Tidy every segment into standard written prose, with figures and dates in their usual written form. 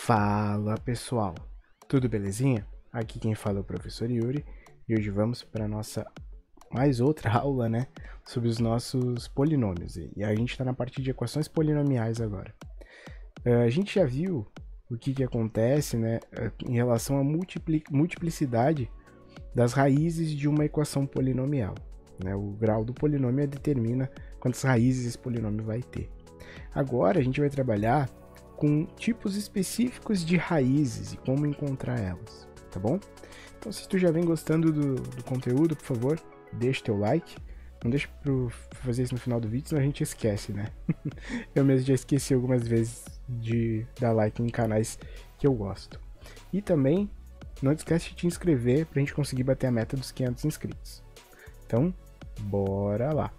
Fala pessoal, tudo belezinha? Aqui quem fala é o professor Yuri e hoje vamos para nossa mais outra aula, né, sobre os nossos polinômios. E a gente está na parte de equações polinomiais agora. A gente já viu o que acontece, né, em relação à multiplicidade das raízes de uma equação polinomial. Né? O grau do polinômio determina quantas raízes esse polinômio vai ter. Agora a gente vai trabalhar com tipos específicos de raízes e como encontrar elas, tá bom? Então, se tu já vem gostando do conteúdo, por favor, deixa teu like. Não deixa pra fazer isso no final do vídeo, senão a gente esquece, né? Eu mesmo já esqueci algumas vezes de dar like em canais que eu gosto. E também, não esquece de te inscrever pra gente conseguir bater a meta dos 500 inscritos. Então, bora lá!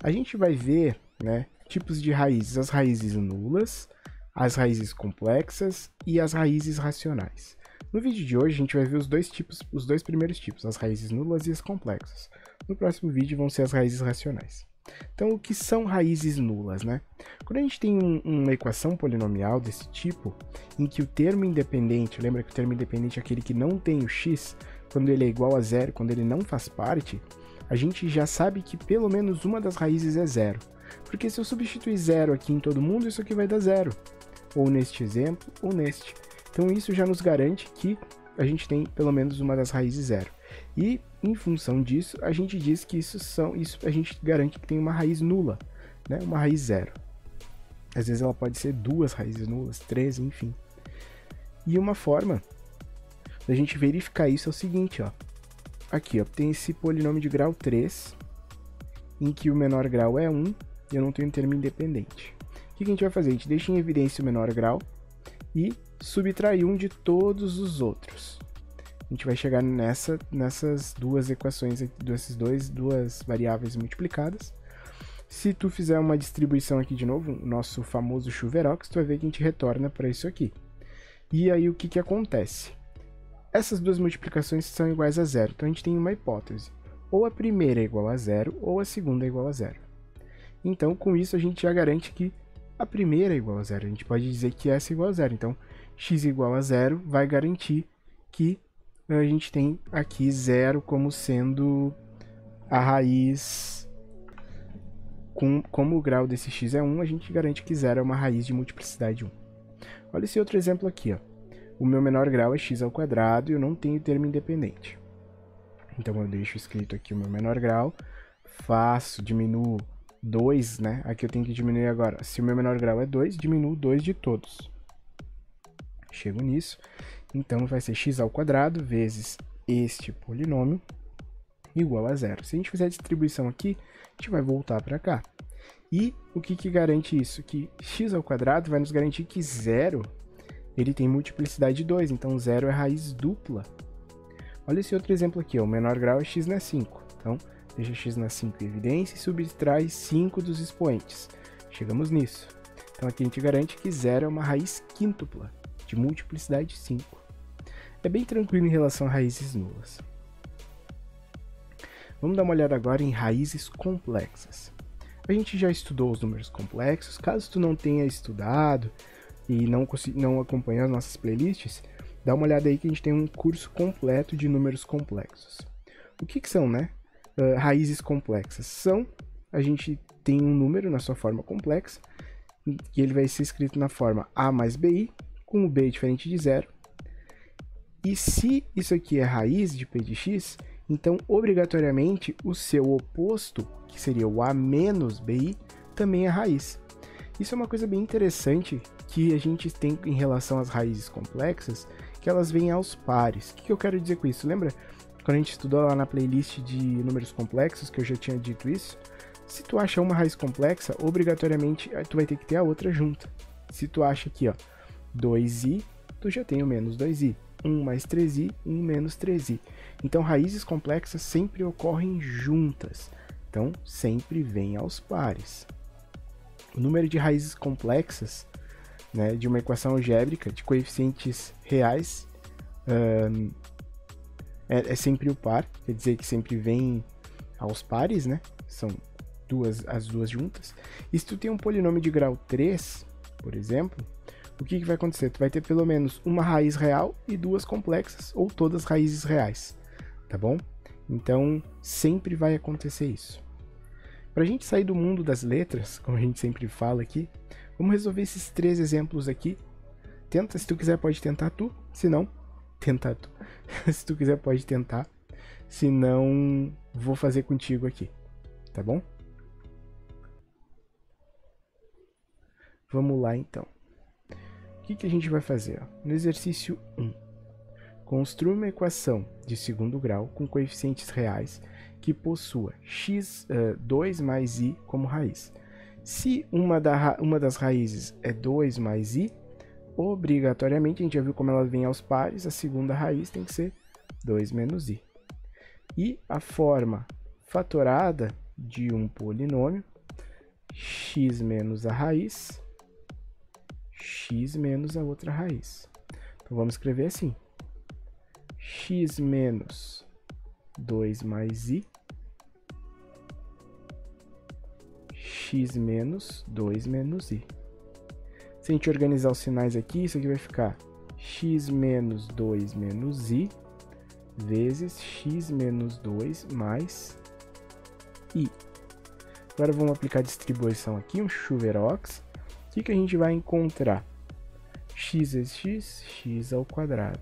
A gente vai ver, né, tipos de raízes, as raízes nulas, as raízes complexas e as raízes racionais. No vídeo de hoje a gente vai ver os dois primeiros tipos, as raízes nulas e as complexas. No próximo vídeo vão ser as raízes racionais. Então, o que são raízes nulas, né? Quando a gente tem uma equação polinomial desse tipo, em que o termo independente, lembra que o termo independente é aquele que não tem o x, quando ele é igual a zero, quando ele não faz parte, a gente já sabe que pelo menos uma das raízes é zero. Porque se eu substituir zero aqui em todo mundo, isso aqui vai dar zero. Ou neste exemplo, ou neste. Então isso já nos garante que a gente tem pelo menos uma das raízes zero. E em função disso, a gente diz que isso a gente garante que tem uma raiz nula, né? Uma raiz zero. Às vezes ela pode ser duas raízes nulas, três, enfim. E uma forma da gente verificar isso é o seguinte, ó. Aqui, ó, tem esse polinômio de grau 3, em que o menor grau é 1 e eu não tenho termo independente. O que a gente vai fazer? A gente deixa em evidência o menor grau e subtrai 1 de todos os outros. A gente vai chegar nessas duas equações, duas variáveis multiplicadas. Se tu fizer uma distribuição aqui de novo, o nosso famoso chuverox, tu vai ver que a gente retorna para isso aqui. E aí o que acontece? Essas duas multiplicações são iguais a zero, então a gente tem uma hipótese. Ou a primeira é igual a zero, ou a segunda é igual a zero. Então, com isso, a gente já garante que a primeira é igual a zero. A gente pode dizer que essa é igual a zero. Então, x igual a zero vai garantir que a gente tem aqui zero como sendo a raiz. Como o grau desse x é 1, a gente garante que zero é uma raiz de multiplicidade 1. Olha esse outro exemplo aqui, ó. O meu menor grau é x ao quadrado e eu não tenho termo independente. Então eu deixo escrito aqui o meu menor grau, diminuo 2, né? Aqui eu tenho que diminuir agora. Se o meu menor grau é 2, diminuo 2 de todos. Chego nisso. Então vai ser x ao quadrado vezes este polinômio igual a zero. Se a gente fizer a distribuição aqui, a gente vai voltar para cá. E o que garante isso? Que x ao quadrado vai nos garantir que zero ele tem multiplicidade de 2, então zero é raiz dupla. Olha esse outro exemplo aqui, ó. O menor grau é x na 5. Então, deixa x na 5 em evidência e subtrai 5 dos expoentes. Chegamos nisso. Então, aqui a gente garante que zero é uma raiz quíntupla, de multiplicidade 5. É bem tranquilo em relação a raízes nulas. Vamos dar uma olhada agora em raízes complexas. A gente já estudou os números complexos. Caso tu não tenha estudado e não acompanhar as nossas playlists, dá uma olhada aí que a gente tem um curso completo de números complexos. O que são, né? Raízes complexas. A gente tem um número na sua forma complexa, que ele vai ser escrito na forma a mais bi, com o b diferente de zero. E se isso aqui é raiz de p de x, então obrigatoriamente o seu oposto, que seria o a menos bi, também é raiz. Isso é uma coisa bem interessante que a gente tem em relação às raízes complexas, que elas vêm aos pares. O que eu quero dizer com isso? Lembra quando a gente estudou lá na playlist de números complexos, que eu já tinha dito isso? Se tu acha uma raiz complexa, obrigatoriamente tu vai ter que ter a outra junta. Se tu acha aqui, ó, 2i, tu já tem o menos 2i. 1 mais 3i, 1 menos 3i. Então, raízes complexas sempre ocorrem juntas. Então, sempre vem aos pares. O número de raízes complexas, né, de uma equação algébrica de coeficientes reais é sempre o par, quer dizer que sempre vem aos pares, né? São as duas juntas. E se tu tem um polinômio de grau 3, por exemplo, o que vai acontecer? Tu vai ter pelo menos uma raiz real e duas complexas, ou todas raízes reais, tá bom? Então, sempre vai acontecer isso. Para a gente sair do mundo das letras, como a gente sempre fala aqui, vamos resolver esses 3 exemplos aqui. Tenta, se tu quiser pode tentar tu, se não, tenta tu. Se tu quiser pode tentar, se não, vou fazer contigo aqui, tá bom? Vamos lá então. O que a gente vai fazer? No exercício 1, construa uma equação de segundo grau com coeficientes reais que possua x 2 mais i como raiz. Se uma das raízes é 2 mais i, obrigatoriamente, a gente já viu como ela vem aos pares, a segunda raiz tem que ser 2 menos i. E a forma fatorada de um polinômio, x menos a raiz, x menos a outra raiz. Então vamos escrever assim, x menos 2 mais i, x menos 2 menos i. Se a gente organizar os sinais aqui, isso aqui vai ficar x menos 2 menos i vezes x menos 2 mais i. Agora vamos aplicar a distribuição aqui, um chuveirox. O que a gente vai encontrar? X vezes x, x ao quadrado.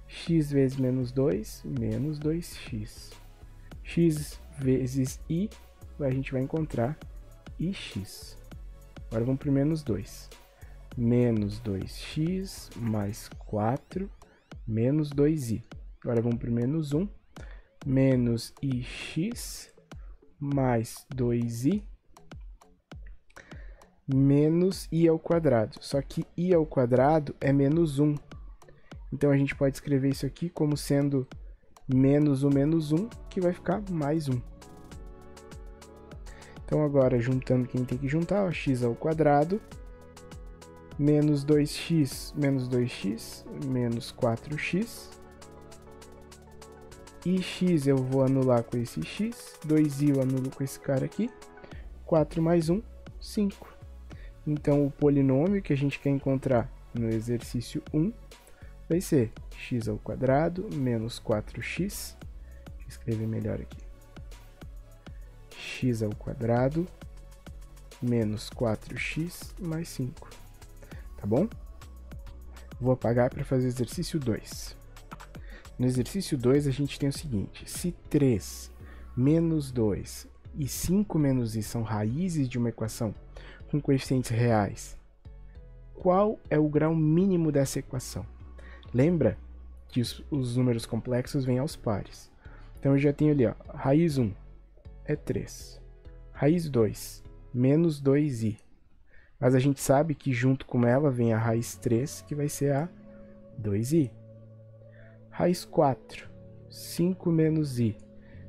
X vezes menos 2, menos 2x. X vezes i, a gente vai encontrar ix. Agora vamos para o menos 2. Menos 2x mais 4, menos 2i. Agora vamos para o menos 1. Menos ix mais 2i menos i ao quadrado. Só que i ao quadrado é menos 1. Então a gente pode escrever isso aqui como sendo menos o menos 1, que vai ficar mais 1. Então agora, juntando quem tem que juntar, ó, x ao quadrado, menos 2x, menos 2x, menos 4x. E x eu vou anular com esse x, 2i eu anulo com esse cara aqui, 4 mais 1, 5. Então o polinômio que a gente quer encontrar no exercício 1 vai ser x ao quadrado menos 4x, deixa eu escrever melhor aqui, x ao quadrado menos 4x mais 5, tá bom? Vou apagar para fazer o exercício 2. No exercício 2 a gente tem o seguinte, se 3 menos 2 e 5 menos i são raízes de uma equação com coeficientes reais, qual é o grau mínimo dessa equação? Lembra que os números complexos vêm aos pares. Então eu já tenho ali, ó, raiz 1 é 3, raiz 2, menos 2i. Mas a gente sabe que junto com ela vem a raiz 3, que vai ser a 2i. Raiz 4, 5 menos i.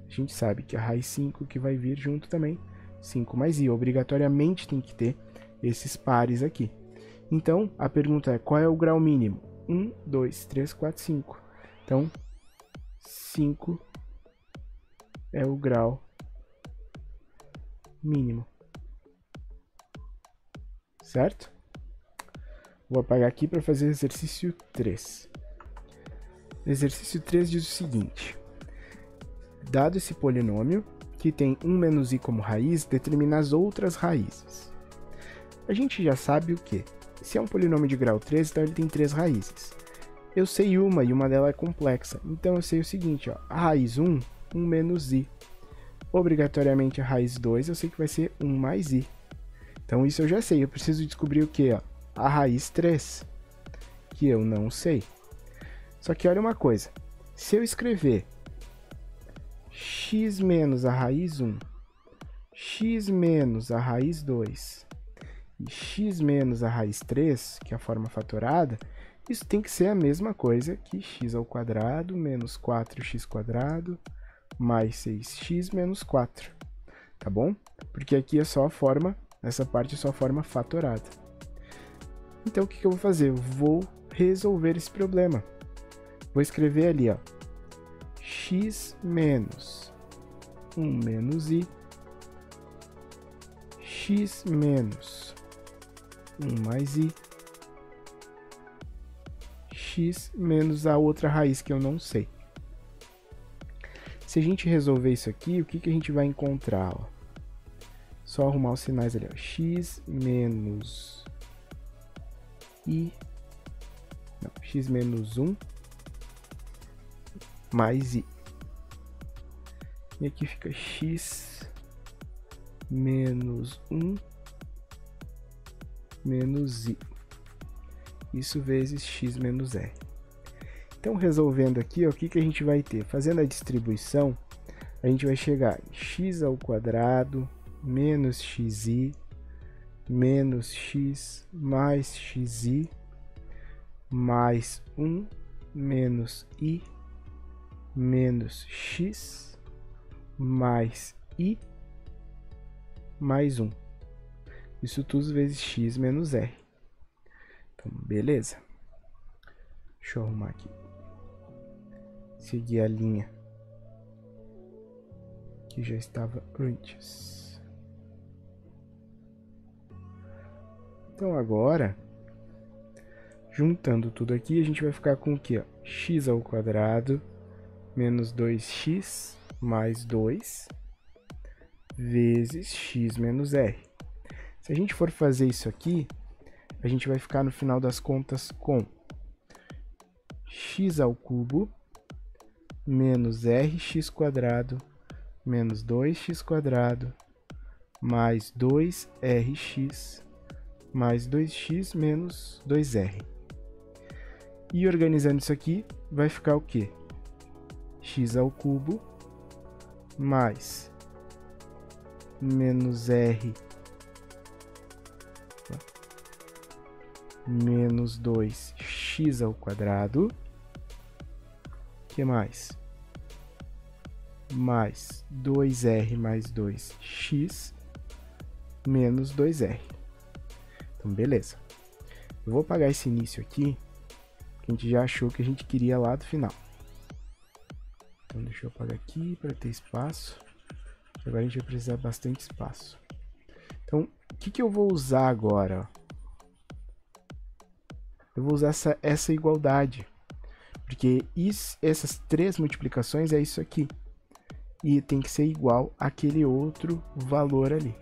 A gente sabe que a raiz 5 que vai vir junto também, 5 mais i. Obrigatoriamente tem que ter esses pares aqui. Então, a pergunta é, qual é o grau mínimo? 1, 2, 3, 4, 5. Então, 5 é o grau mínimo. Certo? Vou apagar aqui para fazer o exercício 3. O exercício 3 diz o seguinte. Dado esse polinômio, que tem 1 menos i como raiz, determina as outras raízes. A gente já sabe o quê? Se é um polinômio de grau 3, então ele tem 3 raízes. Eu sei uma, e uma delas é complexa. Então eu sei o seguinte, ó, a raiz 1, 1 menos i. Obrigatoriamente a raiz 2, eu sei que vai ser 1 mais i. Então isso eu já sei, eu preciso descobrir o quê? Ó? A raiz 3, que eu não sei. Só que olha uma coisa, se eu escrever x menos a raiz 1, x menos a raiz 2 e x menos a raiz 3, que é a forma fatorada, isso tem que ser a mesma coisa que x ao quadrado menos 4x² mais 6x menos 4, tá bom? Porque aqui é só a forma, essa parte é só a forma fatorada. Então o que eu vou fazer? Eu vou resolver esse problema. Vou escrever ali, ó, x menos 1 menos i, x menos 1 mais i, x menos a outra raiz que eu não sei. Se a gente resolver isso aqui, o que que a gente vai encontrar? Ó? Só arrumar os sinais ali. Ó. X menos i, não, x menos 1 mais i. E aqui fica x menos 1 menos i. Isso vezes x menos r. Então, resolvendo aqui, ó, o que que a gente vai ter? Fazendo a distribuição, a gente vai chegar em x ao quadrado menos xi menos x mais xi mais 1 menos i menos x mais i mais 1. Isso tudo vezes x menos r. Então, beleza. Deixa eu arrumar aqui. Seguir a linha que já estava antes. Então, agora, juntando tudo aqui, a gente vai ficar com o quê? Ó? X ao quadrado menos 2x mais 2 vezes x menos r. Se a gente for fazer isso aqui, a gente vai ficar no final das contas com x ao cubo menos rx quadrado menos 2x quadrado mais 2rx mais 2x menos 2r. E organizando isso aqui, vai ficar o quê? X ao cubo mais menos r menos 2x ao quadrado. Que mais? Mais 2r mais 2x menos 2r. Então, beleza. Eu vou apagar esse início aqui, que a gente já achou que a gente queria lá do final. Então, deixa eu apagar aqui para ter espaço. Agora a gente vai precisar de bastante espaço. Então, o que que eu vou usar agora? Eu vou usar essa igualdade. Porque essas três multiplicações é isso aqui. E tem que ser igual àquele outro valor ali.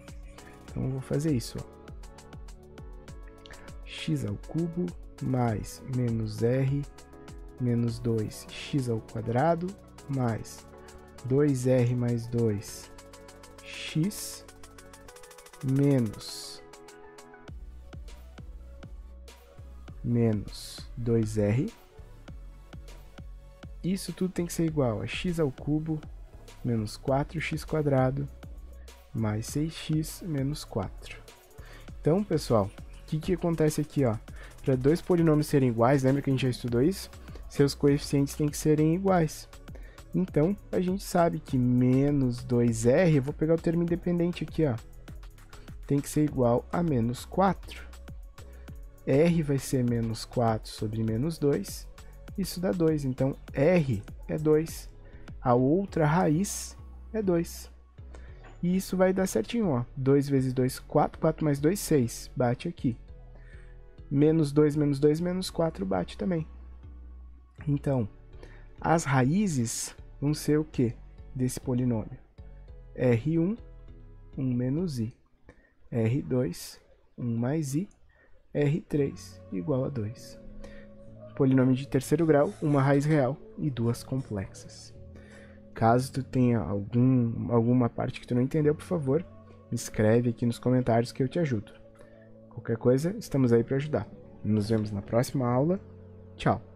Então, eu vou fazer isso. Ó. X ao cubo mais menos r menos 2x ao quadrado mais 2r mais 2x menos 2r. Isso tudo tem que ser igual a x ao cubo menos 4x quadrado mais 6x menos 4. Então, pessoal, o que acontece aqui? Para dois polinômios serem iguais, lembra que a gente já estudou isso? Seus coeficientes têm que serem iguais. Então, a gente sabe que menos 2r, eu vou pegar o termo independente aqui, ó, tem que ser igual a menos 4. R vai ser menos 4 sobre menos 2. Isso dá 2, então R é 2. A outra raiz é 2. E isso vai dar certinho, ó. 2 vezes 2, 4. 4 mais 2, 6. Bate aqui. Menos 2, menos 4 bate também. Então, as raízes vão ser o quê? Desse polinômio? R1, 1 menos i. R2, 1 mais i. R3 igual a 2. Polinômio de terceiro grau, uma raiz real e duas complexas. Caso tu tenha alguma parte que tu não entendeu, por favor, me escreve aqui nos comentários que eu te ajudo. Qualquer coisa, estamos aí para ajudar. Nos vemos na próxima aula. Tchau!